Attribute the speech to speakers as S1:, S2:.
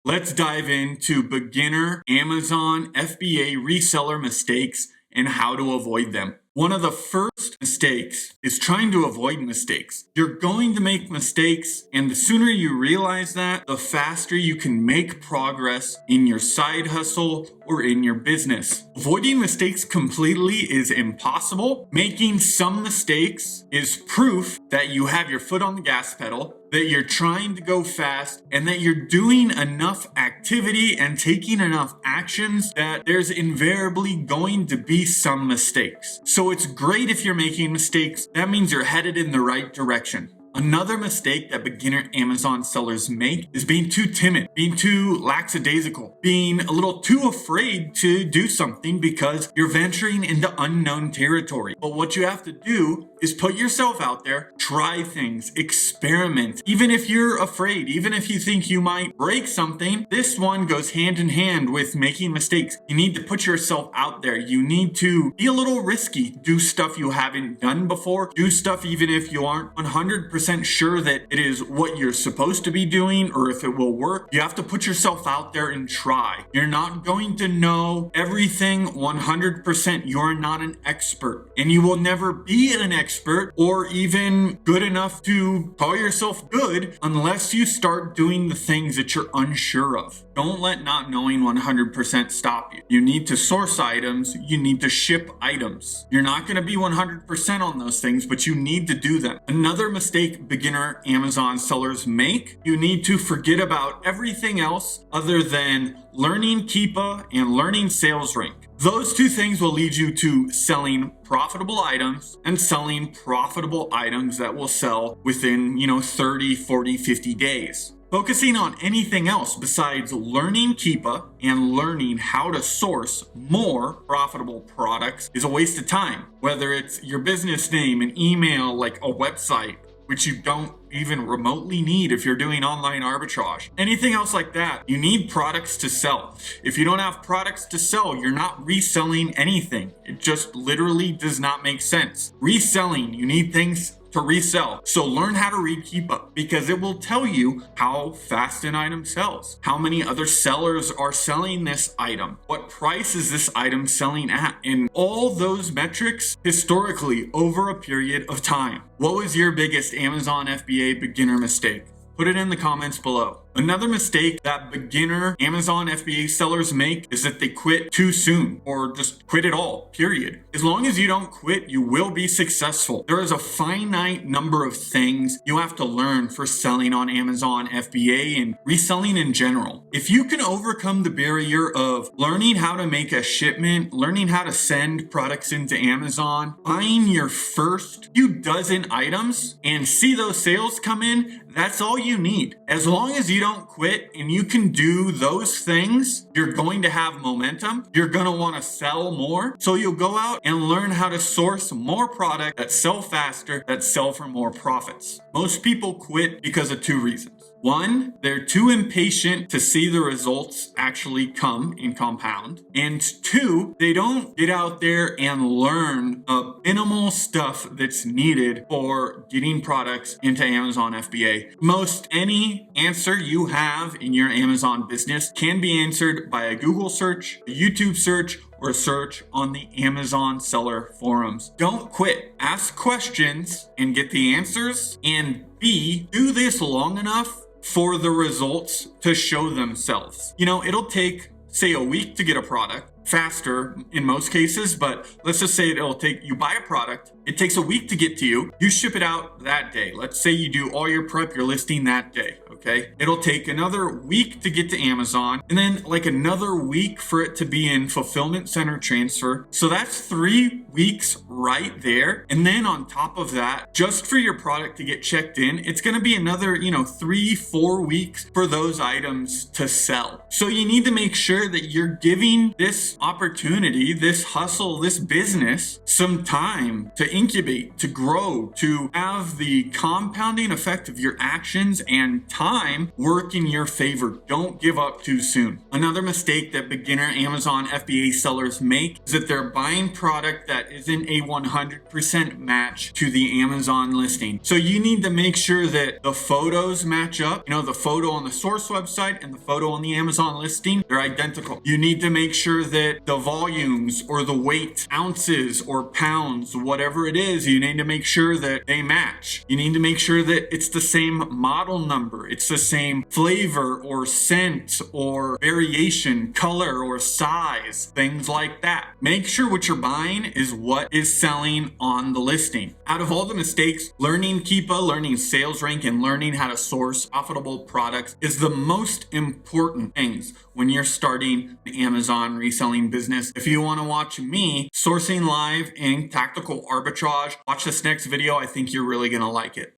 S1: Let's dive into beginner Amazon FBA reseller mistakes and how to avoid them. One of the first mistakes is trying to avoid mistakes. You're going to make mistakes, and the sooner you realize that, the faster you can make progress in your side hustle or in your business. Avoiding mistakes completely is impossible. Making some mistakes is proof that you have your foot on the gas pedal, that you're trying to go fast, and that you're doing enough activity and taking enough actions that there's invariably going to be some mistakes. So it's great if you're making mistakes. That means you're headed in the right direction. Another mistake that beginner Amazon sellers make is being too timid, being too lackadaisical, being a little too afraid to do something because you're venturing into unknown territory. But what you have to do is put yourself out there, try things, experiment. Even if you're afraid, even if you think you might break something, this one goes hand in hand with making mistakes. You need to put yourself out there. You need to be a little risky, do stuff you haven't done before, do stuff even if you aren't 100% sure that it is what you're supposed to be doing or if it will work. You have to put yourself out there and try. You're not going to know everything 100%. You're not an expert, and you will never be an expert or even good enough to call yourself good unless you start doing the things that you're unsure of. Don't let not knowing 100% stop you. You need to source items. You need to ship items. You're not going to be 100% on those things, but you need to do them. Another mistake beginner Amazon sellers make, you need to forget about everything else other than learning Keepa and learning sales rank. Those two things will lead you to selling profitable items and selling profitable items that will sell within, 30, 40, 50 days. Focusing on anything else besides learning Keepa and learning how to source more profitable products is a waste of time. Whether it's your business name, an email, like a website, which you don't even remotely need if you're doing online arbitrage. Anything else like that, you need products to sell. If you don't have products to sell, you're not reselling anything. It just literally does not make sense. Reselling, you need things to resell. So learn how to read Keepa because it will tell you how fast an item sells, how many other sellers are selling this item, what price is this item selling at, and all those metrics historically over a period of time. What was your biggest Amazon FBA beginner mistake? Put it in the comments below. Another mistake that beginner Amazon FBA sellers make is that they quit too soon or just quit it all, period. As long as you don't quit, you will be successful. There is a finite number of things you have to learn for selling on Amazon FBA and reselling in general. If you can overcome the barrier of learning how to make a shipment, learning how to send products into Amazon, buying your first few dozen items and see those sales come in, that's all you need. As long as you don't quit and you can do those things, you're going to have momentum. You're going to want to sell more. So you'll go out and learn how to source more product that sell faster, that sell for more profits. Most people quit because of two reasons. One, they're too impatient to see the results actually come and compound. And two, they don't get out there and learn the minimal stuff that's needed for getting products into Amazon FBA. Most any answer you have in your Amazon business can be answered by a Google search, a YouTube search, or a search on the Amazon seller forums. Don't quit. Ask questions and get the answers. And B, do this long enough for the results to show themselves. It'll take, say, a week to get a product. Faster in most cases, but let's just say you buy a product, it takes a week to get to you, you ship it out that day. Let's say you do all your prep, you're listing that day, okay? It'll take another week to get to Amazon, and then like another week for it to be in fulfillment center transfer. So that's 3 weeks right there. And then on top of that, just for your product to get checked in, it's gonna be another, 3-4 weeks for those items to sell. So you need to make sure that you're giving this this opportunity, this hustle, this business some time to incubate, to grow, to have the compounding effect of your actions and time work in your favor. Don't give up too soon. Another mistake that beginner Amazon FBA sellers make is that they're buying product that isn't a 100% match to the Amazon listing. So you need to make sure that the photos match up. The photo on the source website and the photo on the Amazon listing, they're identical. You need to make sure that the volumes or the weight, ounces or pounds, whatever it is, you need to make sure that they match. You need to make sure that it's the same model number, it's the same flavor or scent or variation, color or size, things like that. Make sure what you're buying is what is selling on the listing. Out of all the mistakes, learning Keepa, learning sales rank, and learning how to source profitable products is the most important things when you're starting an Amazon reselling business. If you want to watch me sourcing live and tactical arbitrage, watch this next video. I think you're really going to like it.